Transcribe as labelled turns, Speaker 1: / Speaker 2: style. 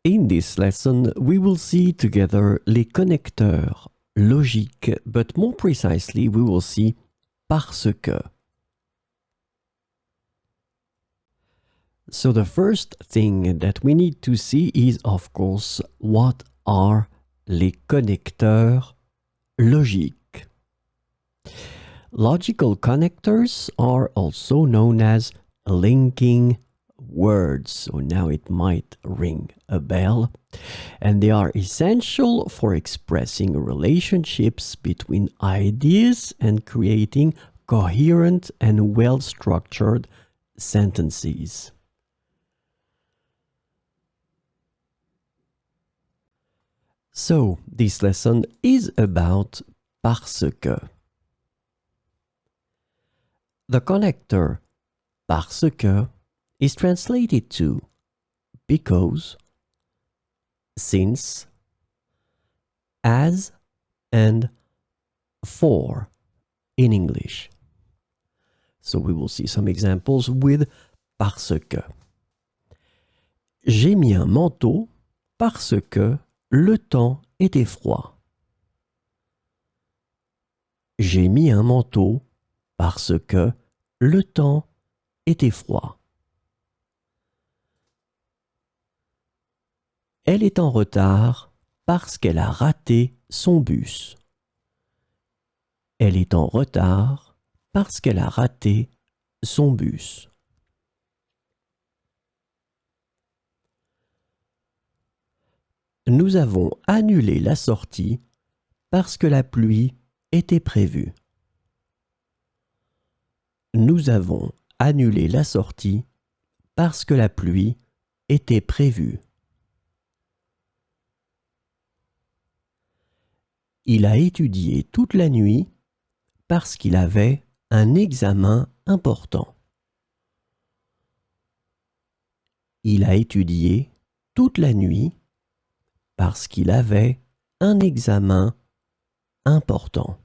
Speaker 1: In this lesson, we will see together les connecteurs logiques, but more precisely, we will see parce que. So the first thing that we need to see is, of course, what are les connecteurs logiques. Logical connectors are also known as linking words. So now it might ring a bell. And they are essential for expressing relationships between ideas and creating coherent and well-structured sentences. So, this lesson is about parce que. The connector parce que is translated to because, since, as, and for in English. So we will see some examples with parce que. J'ai mis un manteau parce que le temps était froid. J'ai mis un manteau parce que le temps était froid. Elle est en retard parce qu'elle a raté son bus. Elle est en retard parce qu'elle a raté son bus. Nous avons annulé la sortie parce que la pluie était prévue. Nous avons annulé la sortie parce que la pluie était prévue. Il a étudié toute la nuit parce qu'il avait un examen important. Il a étudié toute la nuit parce qu'il avait un examen important.